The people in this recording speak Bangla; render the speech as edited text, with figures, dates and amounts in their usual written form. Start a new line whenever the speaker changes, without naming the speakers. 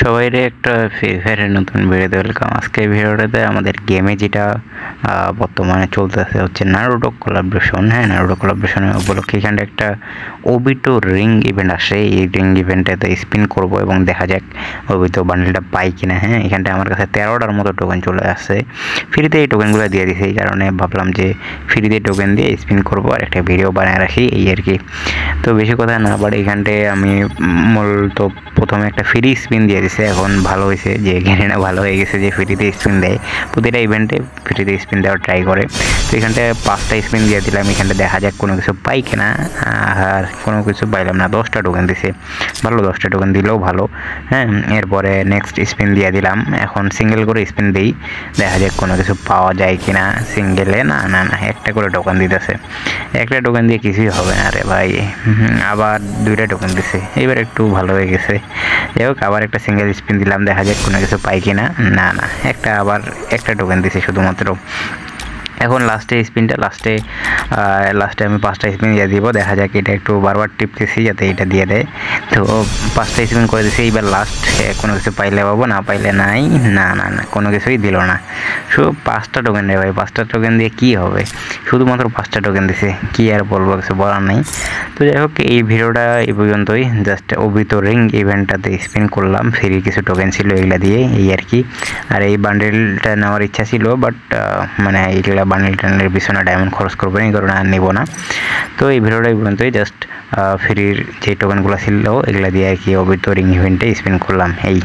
সবাইরে একটা ফ্রি ফায়ারের নতুন ভিডিওতে ওয়েলকাম। আজকে ভিডিওটাতে আমাদের গেমে যেটা বর্তমানে চলতেছে হচ্ছে নারুটো কোলাবরেশন। হ্যাঁ, নারুটো কোলাবরেশনের উপলক্ষে এখানে একটা ওবিটো রিং ইভেন্ট আসে। এই রিং ইভেন্টটাতে স্পিন করব এবং দেখা যাক ওবিটো বান্ডেলটা পাই কিনা। হ্যাঁ, এখানটা আমার কাছে 13টার মতো টোকেন চলে আসছে। ফ্রিতে এই টোকেনগুলো দিয়ে দিছে, এই কারণে ভাবলাম যে ফ্রিতে টোকেন দিয়ে স্পিন করব আর একটা ভিডিও বানিয়ে রাখি, এই আর কি। তো বেশি কথা না বাট এখানটায় আমি মূলত প্রথমে একটা ফ্রি স্পিন দিয়ে দিছে। এখন ভালো হয়েছে যে ঘেরেনা ভালো হয়ে গেছে যে ফ্রিতে স্পিন দেয়, প্রতিটা ইভেন্টে ফ্রিতে স্পিন দেওয়ার ট্রাই করে। তো এখানটায় 5টা স্পিন দিয়ে দিলাম, এখানটা দেখা যাক কোনো কিছু পাই কিনা। আর কোনো কিছু পাইলাম না, 10টা টোকেন দিছে, ভালো 10টা টোকেন দিলেও ভালো। হ্যাঁ, এরপরে নেক্সট স্পিন দিয়ে দিলাম। এখন সিঙ্গেল করে স্পিন দিই, দেখা যাক কোনো কিছু পাওয়া যায় কিনা। সিঙ্গেলে না না না একটা করে টোকেন দিতেছে, একটা টোকেন দিয়ে কিছুই হবে না রে ভাই। আবার 2টা টোকেন দিছে, এবার একটু ভালো হয়ে গেছে। যাই হোক, আবার একটা সিঙ্গেল স্পিন দিলাম, দেখা যাক কোনো কিছু পাই কিনা। না না আবার একটা টোকেন দিছে শুধুমাত্র। এখন লাস্টে স্পিনটা লাস্টে আমি 5টা স্পিন দিয়ে দিব, দেখা যাক। এটা একটু বারবার টিপতেছি যাতে এটা দিয়ে দেয়। তো 5টা স্পিন করে দিছি, এইবার লাস্ট কোনো কিছু পাইলে পাবো, না পাইলে নাই। না না না কোনো কিছুই দিল না, শুধু 5টা টোকেন রে ভাই। 5টা টোকেন দিয়ে কি হবে, শুধুমাত্র 5টা টোকেন দিছে, কি আর বলবো, কিছু বলার নেই। তো যাই হোক, এই ভিডিওটা এই পর্যন্তই। জাস্ট ওবিটো রিং ইভেন্টটাতে স্পিন করলাম, ফ্রি কিছু টোকেন ছিল এগুলা দিয়ে, এই আর কি। আর এই বান্ডেলটা নেওয়ার ইচ্ছা ছিল, বাট মানে এইগুলা বান্ডেল টান্ডেলের পিছনে ডায়মন্ড খরচ করবো না, এই কারণে আর নেবো না। তো এই ভিডিওটা এই পর্যন্তই। জাস্ট ফ্রির যে টোকেনগুলো ছিল এগুলা দিয়ে আর কি ওবিটো রিং ইভেন্টে স্পিন করলাম, এই।